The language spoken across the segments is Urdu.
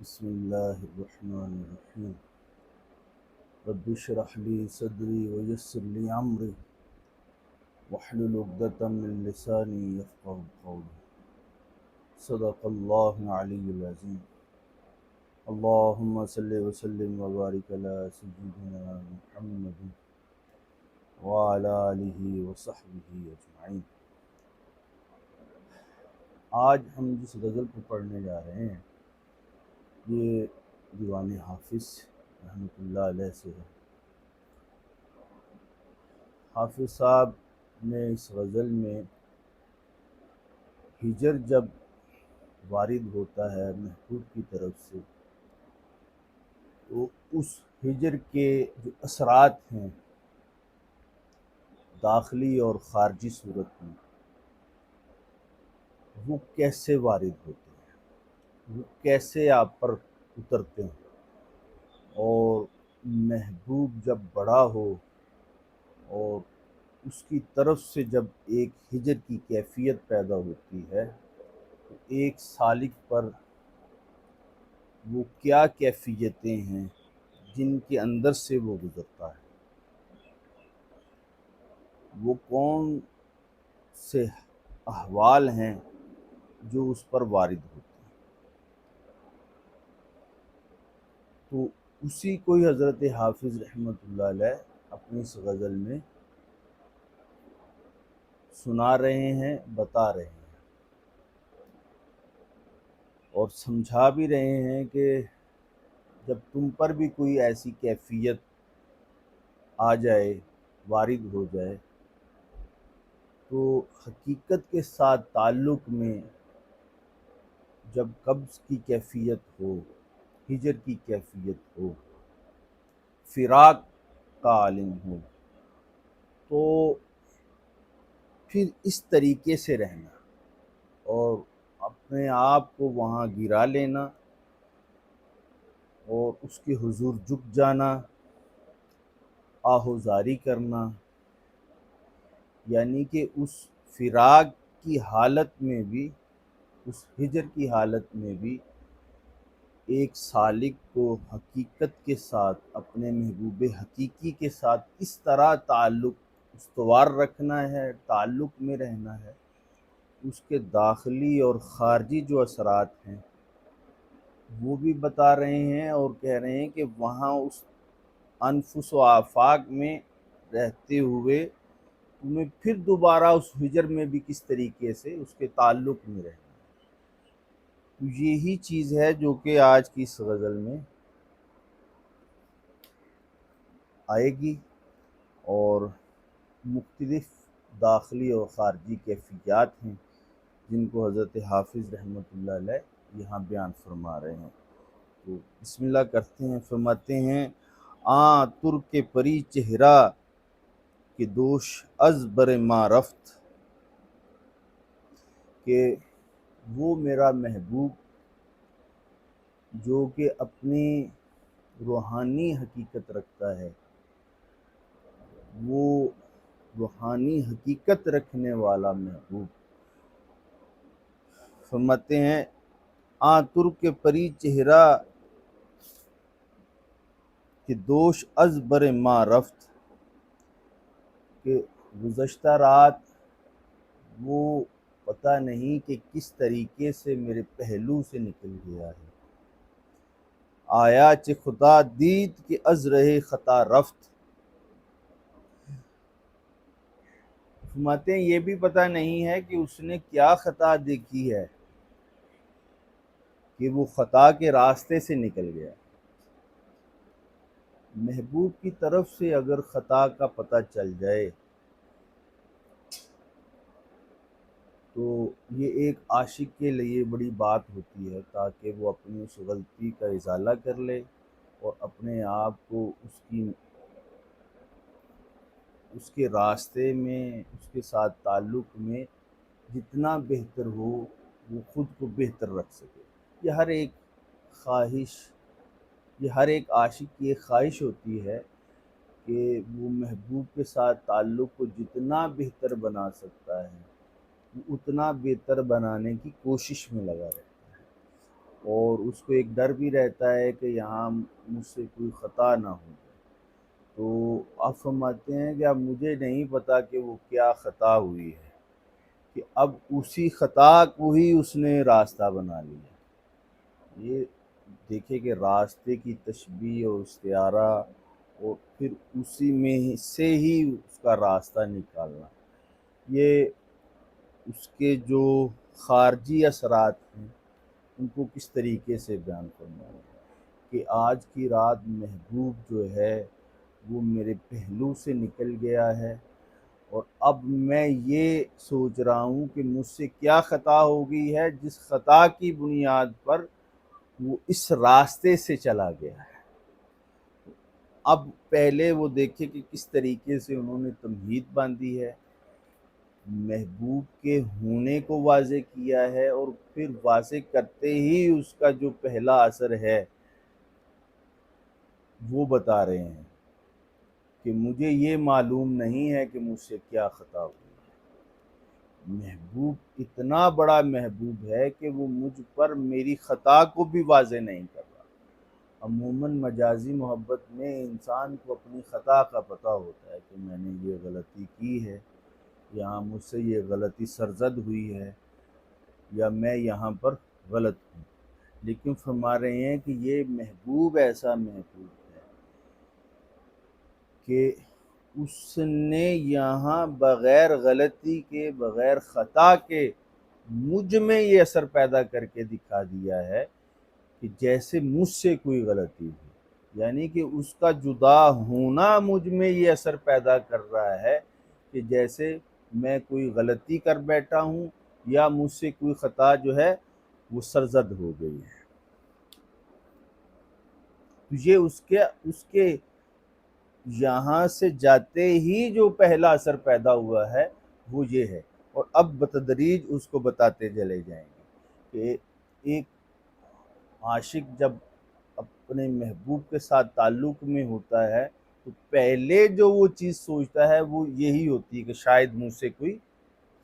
بسم اللہ الرحمن الرحیم رب اشرح لی صدری ویسر لی امری واحلل عقدۃ من لسانی یفقهوا قولی صدق اللہ العلی العظیم اللہم صلی وسلم وبارک علی سیدنا محمد وعلی آلہ وصحبہ اجمعین۔ آج ہم جس غزل کو پڑھنے جا رہے ہیں یہ دیوان حافظ رحمۃ اللہ علیہ سے ہے۔ حافظ صاحب نے اس غزل میں ہجر جب وارد ہوتا ہے محبوب کی طرف سے تو اس ہجر کے جو اثرات ہیں داخلی اور خارجی صورت میں وہ کیسے وارد ہوتے ہیں، وہ کیسے آپ پر اترتے ہیں، اور محبوب جب بڑا ہو اور اس کی طرف سے جب ایک ہجر کی کیفیت پیدا ہوتی ہے تو ایک سالک پر وہ کیا کیفیتیں ہیں جن کے اندر سے وہ گزرتا ہے، وہ کون سے احوال ہیں جو اس پر وارد ہوتے ہیں۔ تو اسی کو ہی حضرت حافظ رحمۃ اللہ علیہ اپنی اس غزل میں سنا رہے ہیں، بتا رہے ہیں اور سمجھا بھی رہے ہیں کہ جب تم پر بھی کوئی ایسی کیفیت آ جائے، وارد ہو جائے، تو حقیقت کے ساتھ تعلق میں جب قبض کی کیفیت ہو، ہجر کی کیفیت ہو، فراق کا عالم ہو، تو پھر اس طریقے سے رہنا اور اپنے آپ کو وہاں گرا لینا اور اس کے حضور جھک جانا، آہوزاری کرنا، یعنی کہ اس فراق کی حالت میں بھی، اس ہجر کی حالت میں بھی ایک سالک کو حقیقت کے ساتھ، اپنے محبوب حقیقی کے ساتھ اس طرح تعلق استوار رکھنا ہے، تعلق میں رہنا ہے، اس کے داخلی اور خارجی جو اثرات ہیں وہ بھی بتا رہے ہیں اور کہہ رہے ہیں کہ وہاں اس انفس و آفاق میں رہتے ہوئے تمہیں پھر دوبارہ اس ہجر میں بھی کس طریقے سے اس کے تعلق میں رہنا ہے۔ تو یہی چیز ہے جو کہ آج کی اس غزل میں آئے گی، اور مختلف داخلی اور خارجی کیفیات ہیں جن کو حضرت حافظ رحمۃ اللہ علیہ یہاں بیان فرما رہے ہیں۔ تو بسم اللہ کرتے ہیں۔ فرماتے ہیں ترک پری چہرہ کہ دوش از بر ما رفت، کہ وہ میرا محبوب جو کہ اپنی روحانی حقیقت رکھتا ہے، وہ روحانی حقیقت رکھنے والا محبوب، فرماتے ہیں ترک پری چہرہ کہ دوش از بر ما رفت، کہ گزشتہ رات وہ پتہ نہیں کہ کس طریقے سے میرے پہلو سے نکل گیا ہے، آیا چہ خدا دید کہ از رہے خطا رفت، فرماتے ہیں یہ بھی پتہ نہیں ہے کہ اس نے کیا خطا دیکھی ہے کہ وہ خطا کے راستے سے نکل گیا۔ محبوب کی طرف سے اگر خطا کا پتہ چل جائے تو یہ ایک عاشق کے لیے بڑی بات ہوتی ہے، تاکہ وہ اپنی اس غلطی کا ازالہ کر لے اور اپنے آپ کو اس کے راستے میں، اس کے ساتھ تعلق میں جتنا بہتر ہو وہ خود کو بہتر رکھ سکے۔ یہ ہر ایک خواہش، یہ ہر ایک عاشق کی ایک خواہش ہوتی ہے کہ وہ محبوب کے ساتھ تعلق کو جتنا بہتر بنا سکتا ہے وہ اتنا بہتر بنانے کی کوشش میں لگا رہتا ہے۔ اور اس کو ایک ڈر بھی رہتا ہے کہ یہاں مجھ سے کوئی خطا نہ ہو جائے۔ تو آپ فرماتے ہیں کہ اب مجھے نہیں پتا کہ وہ کیا خطا ہوئی ہے کہ اب اسی خطا کو ہی اس نے راستہ بنا لیا۔ یہ دیکھے کہ راستے کی تشبیہ اور استعارہ اور پھر اسی میں سے ہی اس کا راستہ نکالنا، یہ اس کے جو خارجی اثرات ہیں ان کو کس طریقے سے بیان کرنا ہے کہ آج کی رات محبوب جو ہے وہ میرے پہلو سے نکل گیا ہے، اور اب میں یہ سوچ رہا ہوں کہ مجھ سے کیا خطا ہو گئی ہے جس خطا کی بنیاد پر وہ اس راستے سے چلا گیا ہے۔ اب پہلے وہ دیکھے کہ کس طریقے سے انہوں نے تمہید باندھی ہے، محبوب کے ہونے کو واضح کیا ہے، اور پھر واضح کرتے ہی اس کا جو پہلا اثر ہے وہ بتا رہے ہیں کہ مجھے یہ معلوم نہیں ہے کہ مجھ سے کیا خطا ہوئی ہے۔ محبوب اتنا بڑا محبوب ہے کہ وہ مجھ پر میری خطا کو بھی واضح نہیں کر رہا۔ عموماً مجازی محبت میں انسان کو اپنی خطا کا پتہ ہوتا ہے کہ میں نے یہ غلطی کی ہے، یہاں مجھ سے یہ غلطی سرزد ہوئی ہے، یا میں یہاں پر غلط ہوں۔ لیکن فرما رہے ہیں کہ یہ محبوب ایسا محبوب ہے کہ اس نے یہاں بغیر غلطی کے، بغیر خطا کے مجھ میں یہ اثر پیدا کر کے دکھا دیا ہے کہ جیسے مجھ سے کوئی غلطی ہوئی، یعنی کہ اس کا جدا ہونا مجھ میں یہ اثر پیدا کر رہا ہے کہ جیسے میں کوئی غلطی کر بیٹھا ہوں یا مجھ سے کوئی خطا جو ہے وہ سرزد ہو گئی ہے۔ تو یہ اس کے یہاں سے جاتے ہی جو پہلا اثر پیدا ہوا ہے وہ یہ ہے، اور اب بتدریج اس کو بتاتے چلے جائیں گے کہ ایک عاشق جب اپنے محبوب کے ساتھ تعلق میں ہوتا ہے تو پہلے جو وہ چیز سوچتا ہے وہ یہی ہوتی ہے کہ شاید مجھ سے کوئی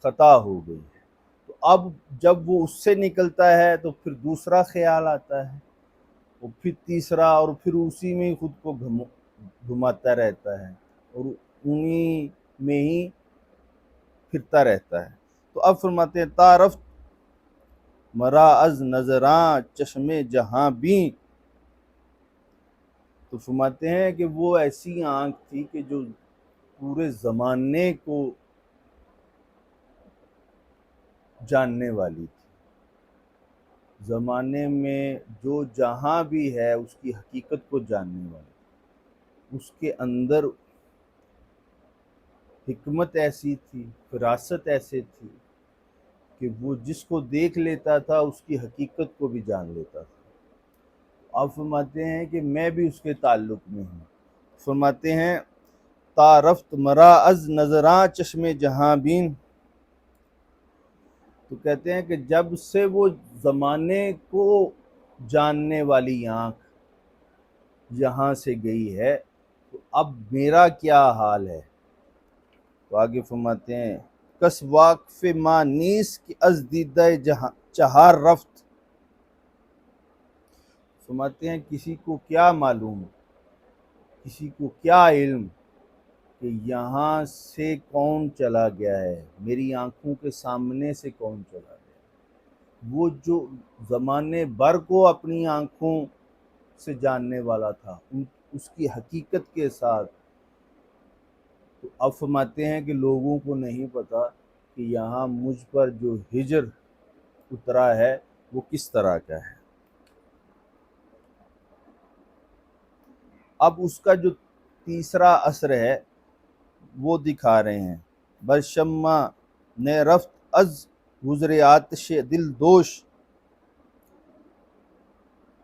خطا ہو گئی ہے۔ تو اب جب وہ اس سے نکلتا ہے تو پھر دوسرا خیال آتا ہے، اور پھر تیسرا، اور پھر اسی میں ہی خود کو گھماتا رہتا ہے اور انہی میں ہی پھرتا رہتا ہے۔ تو اب فرماتے ہیں تعارف مرا از نظراں چشم جہاں بین، تو فرماتے ہیں کہ وہ ایسی آنکھ تھی کہ جو پورے زمانے کو جاننے والی تھی، زمانے میں جو جہاں بھی ہے اس کی حقیقت کو جاننے والی، اس کے اندر حکمت ایسی تھی، فراست ایسے تھی کہ وہ جس کو دیکھ لیتا تھا اس کی حقیقت کو بھی جان لیتا تھا۔ آپ فرماتے ہیں کہ میں بھی اس کے تعلق میں ہوں۔ فرماتے ہیں تعارفت مرا از نظراں چشم جہاں بین، تو کہتے ہیں کہ جب سے وہ زمانے کو جاننے والی آنکھ یہاں سے گئی ہے تو اب میرا کیا حال ہے۔ تو آگے فرماتے ہیں کس واقف ما نیس کی از دیدہ چہار رفت، فرماتے ہیں کسی کو کیا معلوم، کسی کو کیا علم کہ یہاں سے کون چلا گیا ہے، میری آنکھوں کے سامنے سے کون چلا گیا۔ وہ جو زمانے بھر کو اپنی آنکھوں سے جاننے والا تھا اس کی حقیقت کے ساتھ، تو اب فرماتے ہیں کہ لوگوں کو نہیں پتا کہ یہاں مجھ پر جو ہجر اترا ہے وہ کس طرح کا ہے۔ اب اس کا جو تیسرا اثر ہے وہ دکھا رہے ہیں برشمہ نے رفت از گزر آتش دل دوش،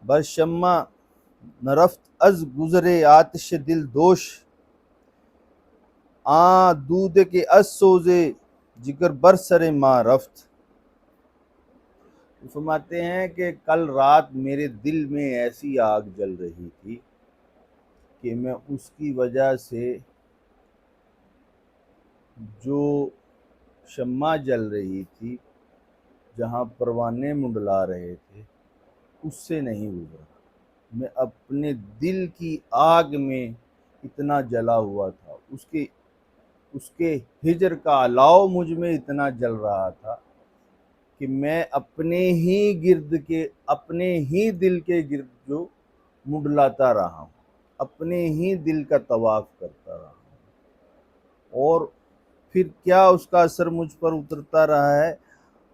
برشمہ نرفت از گزر آتش دل دوش، آں دود کے از سوزے جگر بر سر ما رفت، فرماتے ہیں کہ کل رات میرے دل میں ایسی آگ جل رہی تھی کہ میں اس کی وجہ سے جو شمع جل رہی تھی، جہاں پروانے منڈلا رہے تھے، اس سے نہیں گزرا۔ میں اپنے دل کی آگ میں اتنا جلا ہوا تھا، اس کے ہجر کا الاؤ مجھ میں اتنا جل رہا تھا کہ میں اپنے ہی دل کے گرد جو منڈلاتا رہا ہوں، اپنے ہی دل کا طواف کرتا رہا ہوں، اور پھر کیا اس کا اثر مجھ پر اترتا رہا ہے۔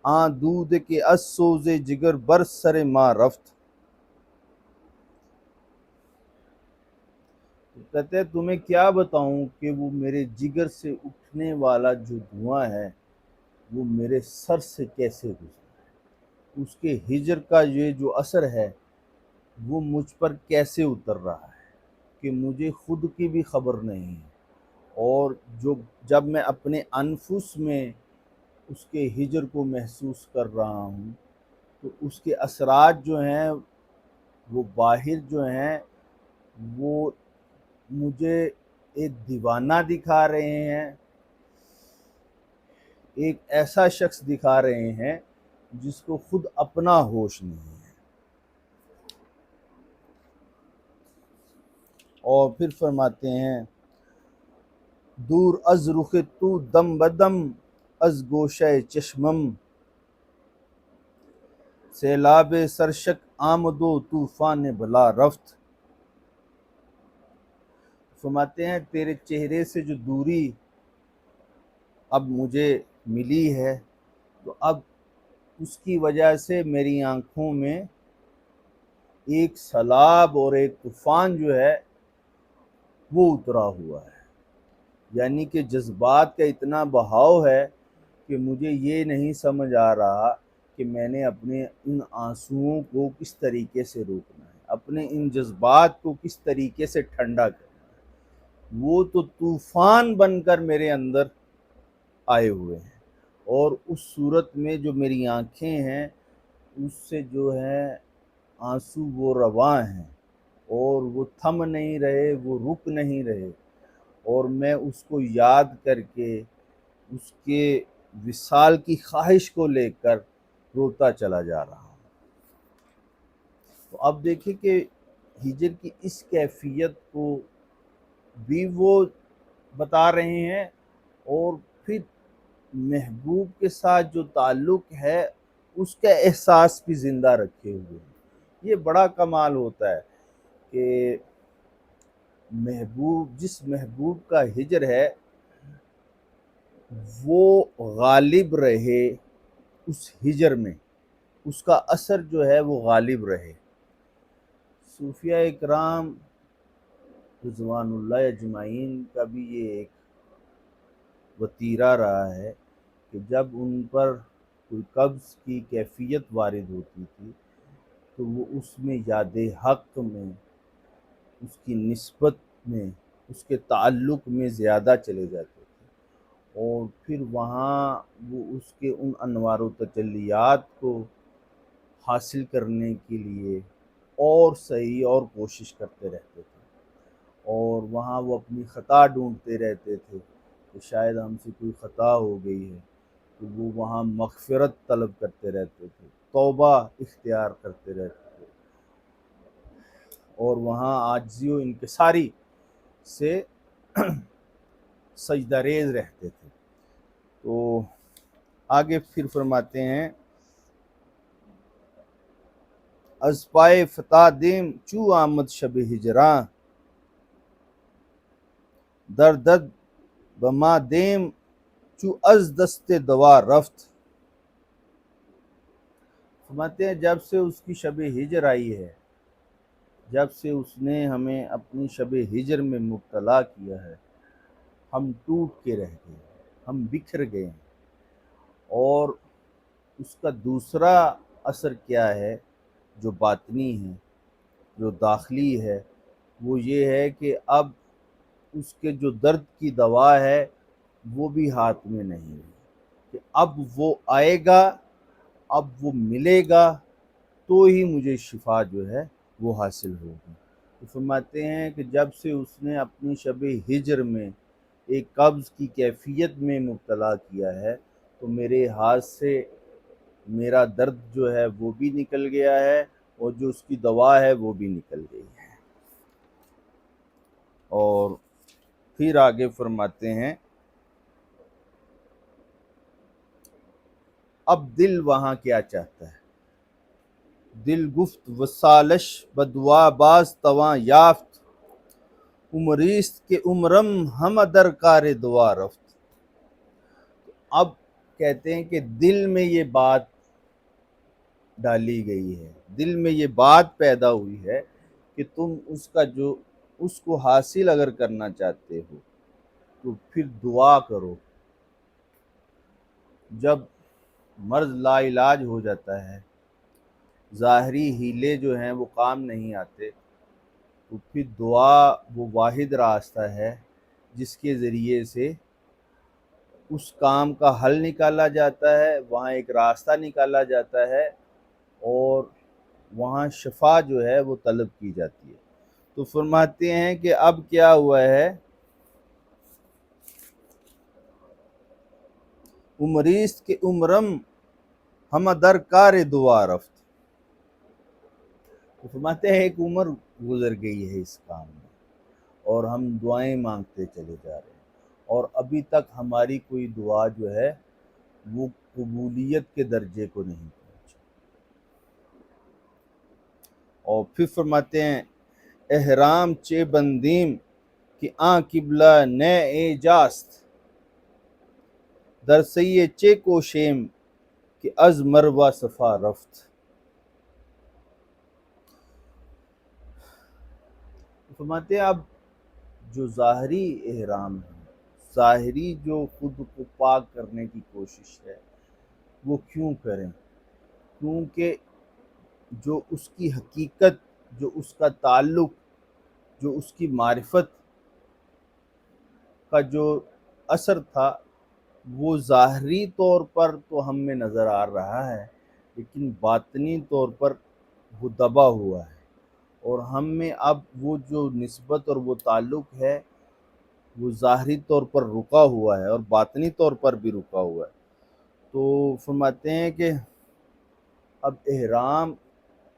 آن دود کے از سوز جگر بر سر ما رفت۔ کہتے ہیں تمہیں کیا بتاؤں کہ وہ میرے جگر سے اٹھنے والا جو دھواں ہے وہ میرے سر سے کیسے گزرا، اس کے ہجر کا یہ جو اثر ہے وہ مجھ پر کیسے اتر رہا ہے کہ مجھے خود کی بھی خبر نہیں ہے، اور جب میں اپنے انفس میں اس کے ہجر کو محسوس کر رہا ہوں تو اس کے اثرات جو ہیں وہ باہر جو ہیں وہ مجھے ایک دیوانہ دکھا رہے ہیں، ایک ایسا شخص دکھا رہے ہیں جس کو خود اپنا ہوش نہیں ہے۔ اور پھر فرماتے ہیں دور از رخ تو دم بدم از گوشہ چشمم، سیلاب سرشک آمد و طوفان بلا رفت۔ فرماتے ہیں تیرے چہرے سے جو دوری اب مجھے ملی ہے تو اب اس کی وجہ سے میری آنکھوں میں ایک سیلاب اور ایک طوفان جو ہے وہ اترا ہوا ہے، یعنی کہ جذبات کا اتنا بہاؤ ہے کہ مجھے یہ نہیں سمجھ آ رہا کہ میں نے اپنے ان آنسوؤں کو کس طریقے سے روکنا ہے، اپنے ان جذبات کو کس طریقے سے ٹھنڈا کرنا ہے۔ وہ تو طوفان بن کر میرے اندر آئے ہوئے ہیں، اور اس صورت میں جو میری آنکھیں ہیں اس سے جو ہے آنسو وہ رواں ہیں، اور وہ تھم نہیں رہے، وہ رک نہیں رہے، اور میں اس کو یاد کر کے اس کے وصال کی خواہش کو لے کر روتا چلا جا رہا ہوں۔ تو اب دیکھیں کہ ہجر کی اس کیفیت کو بھی وہ بتا رہے ہیں، اور پھر محبوب کے ساتھ جو تعلق ہے اس کا احساس بھی زندہ رکھے ہوئے ہیں۔ یہ بڑا کمال ہوتا ہے کہ جس محبوب کا ہجر ہے وہ غالب رہے اس ہجر میں، اس کا اثر جو ہے وہ غالب رہے۔ صوفیاء اکرام رضوان اللہ اجمعین کا بھی یہ ایک وتیرہ رہا ہے کہ جب ان پر کوئی قبض کی کیفیت وارد ہوتی تھی تو وہ اس میں یاد حق میں، اس کی نسبت میں، اس کے تعلق میں زیادہ چلے جاتے تھے، اور پھر وہاں وہ اس کے ان انوار و تجلیات کو حاصل کرنے کے لیے اور صحیح اور کوشش کرتے رہتے تھے، اور وہاں وہ اپنی خطا ڈھونڈتے رہتے تھے کہ شاید ہم سے کوئی خطا ہو گئی ہے، تو وہ وہاں مغفرت طلب کرتے رہتے تھے، توبہ اختیار کرتے رہتے تھے، اور وہاں عاجزی و انکساری سے سجدہ ریز رہتے تھے۔ تو آگے پھر فرماتے ہیں از پائے فتح دیم چو آمد شب ہجراں، دردد بما دیم چو از دست دوا رفت۔ فرماتے ہیں جب سے اس کی شب ہجر آئی ہے، جب سے اس نے ہمیں اپنی شب ہجر میں مبتلا کیا ہے، ہم ٹوٹ کے رہ گئے، ہم بکھر گئے ہیں، اور اس کا دوسرا اثر کیا ہے جو باطنی ہے، جو داخلی ہے، وہ یہ ہے کہ اب اس کے جو درد کی دوا ہے وہ بھی ہاتھ میں نہیں ہے، کہ اب وہ آئے گا، اب وہ ملے گا تو ہی مجھے شفا جو ہے وہ حاصل ہوگی۔ تو فرماتے ہیں کہ جب سے اس نے اپنی شب ہجر میں ایک قبض کی کیفیت میں مبتلا کیا ہے تو میرے ہاتھ سے میرا درد جو ہے وہ بھی نکل گیا ہے، اور جو اس کی دوا ہے وہ بھی نکل گئی ہے۔ اور پھر آگے فرماتے ہیں اب دل وہاں کیا چاہتا ہے؟ دل گفت وسالش بدوا باز تواں یافت، عمریست کے عمرم ہم در کار دعا رفت۔ اب کہتے ہیں کہ دل میں یہ بات ڈالی گئی ہے، دل میں یہ بات پیدا ہوئی ہے کہ تم اس کو حاصل اگر کرنا چاہتے ہو تو پھر دعا کرو۔ جب مرض لا علاج ہو جاتا ہے، ظاہری ہیلے جو ہیں وہ کام نہیں آتے، تو پھر دعا وہ واحد راستہ ہے جس کے ذریعے سے اس کام کا حل نکالا جاتا ہے، وہاں ایک راستہ نکالا جاتا ہے اور وہاں شفا جو ہے وہ طلب کی جاتی ہے۔ تو فرماتے ہیں کہ اب کیا ہوا ہے، عمریست کے عمرم ہم در کار دعا رفت۔ تو فرماتے ہیں ایک عمر گزر گئی ہے اس کام میں اور ہم دعائیں مانگتے چلے جا رہے ہیں اور ابھی تک ہماری کوئی دعا جو ہے وہ قبولیت کے درجے کو نہیں پہنچی۔ اور پھر فرماتے ہیں احرام چے بندیم کہ آن قبلہ نے ایجاست، در سیے چے کوشیم کہ از مروہ صفا رفت۔ فرماتے ہیں اب جو ظاہری احرام ہے، ظاہری جو خود کو پاک کرنے کی کوشش ہے وہ کیوں کریں؟ کیونکہ جو اس کی حقیقت، جو اس کا تعلق، جو اس کی معرفت کا جو اثر تھا وہ ظاہری طور پر تو ہم میں نظر آ رہا ہے، لیکن باطنی طور پر وہ دبا ہوا ہے، اور ہم میں اب وہ جو نسبت اور وہ تعلق ہے وہ ظاہری طور پر رکا ہوا ہے اور باطنی طور پر بھی رکا ہوا ہے۔ تو فرماتے ہیں کہ اب احرام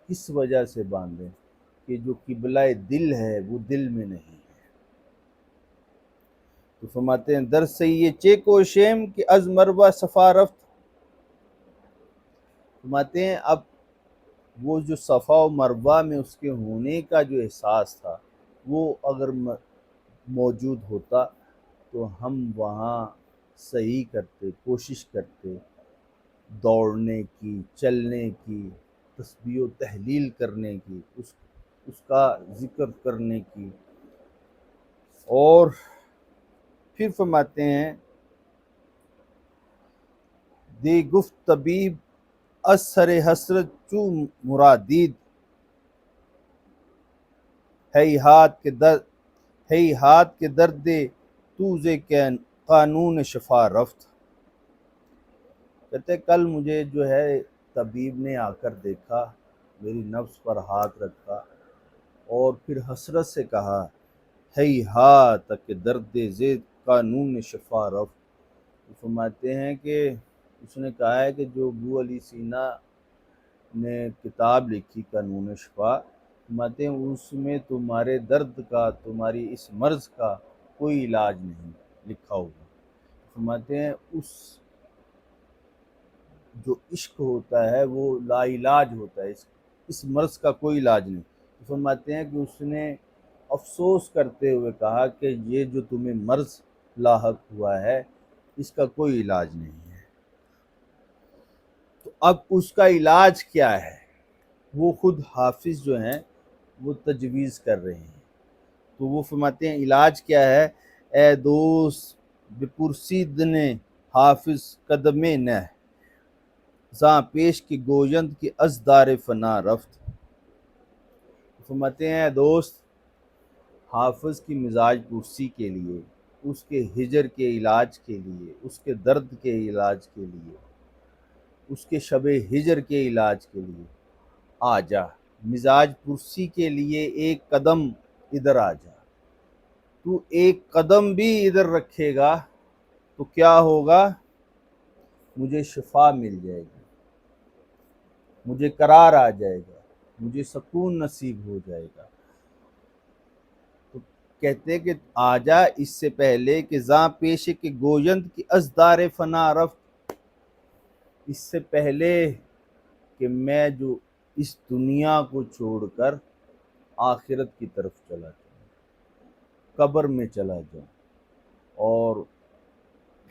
کس وجہ سے باندھیں کہ جو قبلہ دل ہے وہ دل میں نہیں ہے۔ تو فرماتے ہیں در سیے چے کوشیم کہ از مروہ صفا رفت۔ فرماتے ہیں اب وہ جو صفا و مروہ میں اس کے ہونے کا جو احساس تھا وہ اگر موجود ہوتا تو ہم وہاں صحیح کرتے، کوشش کرتے دوڑنے کی، چلنے کی، تسبیح و تحلیل کرنے کی، اس کا ذکر کرنے کی۔ اور پھر فرماتے ہیں دے گفت طبیب از سر حسرت چو مرادید، ہیہات کے درد توزے قانون شفا رفت۔ کہتے کل مجھے جو ہے طبیب نے آ کر دیکھا، میری نفس پر ہاتھ رکھا اور پھر حسرت سے کہا ہیہات کے درد زید قانون شفا رفت۔ فرماتے ہیں کہ اس نے کہا ہے کہ جو ابو علی سینا نے کتاب لکھی قانون شفا، فرماتے ہیں اس میں تمہارے درد کا، تمہاری اس مرض کا کوئی علاج نہیں لکھا ہوگا۔ فرماتے ہیں جو عشق ہوتا ہے وہ لا علاج ہوتا ہے، اس مرض کا کوئی علاج نہیں۔ فرماتے ہیں کہ اس نے افسوس کرتے ہوئے کہا کہ یہ جو تمہیں مرض لاحق ہوا ہے اس کا کوئی علاج نہیں ہے۔ تو اب اس کا علاج کیا ہے وہ خود حافظ جو ہیں وہ تجویز کر رہے ہیں۔ تو وہ فرماتے ہیں علاج کیا ہے، اے دوست بپرسیدن حافظ قدم نہ، زاں پیش کی گویند کی از دار فنا رفت۔ فرماتے ہیں دوست حافظ کی مزاج پرسی کے لیے، اس کے ہجر کے علاج کے لیے، اس کے درد کے علاج کے لیے، اس کے شب ہجر کے علاج کے لیے آ جا، مزاج پرسی کے لیے ایک قدم ادھر آ جا۔ تو ایک قدم بھی ادھر رکھے گا تو کیا ہوگا، مجھے شفا مل جائے گی، مجھے قرار آ جائے گا، مجھے سکون نصیب ہو جائے گا۔ تو کہتے کہ آجا اس سے پہلے کہ زاں پیش کے گویند کی ازدار فنا رفت، اس سے پہلے کہ میں جو اس دنیا کو چھوڑ کر آخرت کی طرف چلا جاؤں، قبر میں چلا جاؤں، اور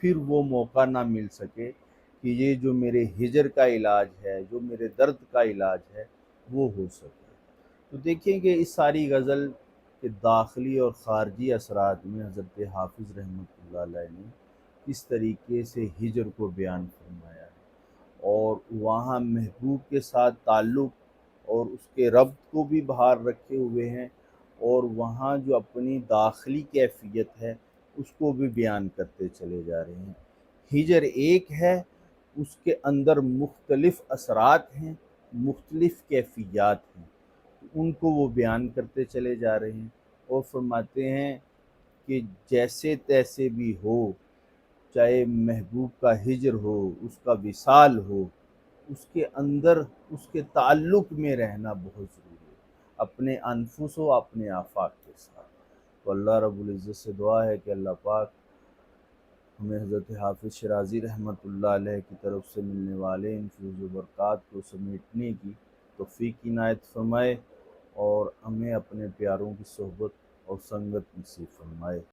پھر وہ موقع نہ مل سکے کہ یہ جو میرے ہجر کا علاج ہے، جو میرے درد کا علاج ہے، وہ ہو سکے۔ تو دیکھیں کہ اس ساری غزل کے داخلی اور خارجی اثرات میں حضرت حافظ رحمۃ اللہ علیہ نے کس طریقے سے ہجر کو بیان فرمایا ہے، اور وہاں محبوب کے ساتھ تعلق اور اس کے ربط کو بھی باہر رکھے ہوئے ہیں، اور وہاں جو اپنی داخلی کیفیت ہے اس کو بھی بیان کرتے چلے جا رہے ہیں۔ ہجر ایک ہے، اس کے اندر مختلف اثرات ہیں، مختلف کیفیات ہیں، ان کو وہ بیان کرتے چلے جا رہے ہیں، اور فرماتے ہیں کہ جیسے تیسے بھی ہو، چاہے محبوب کا ہجر ہو، اس کا وصال ہو، اس کے اندر اس کے تعلق میں رہنا بہت ضروری ہے، اپنے انفس و اپنے آفاق کے ساتھ۔ تو اللہ رب العزت سے دعا ہے کہ اللہ پاک ہمیں حضرت حافظ شیرازی رحمۃ اللہ علیہ کی طرف سے ملنے والے ان فیض و برکات کو سمیٹنے کی توفیق عنایت فرمائے، اور ہمیں اپنے پیاروں کی صحبت اور سنگت نصیب فرمائے۔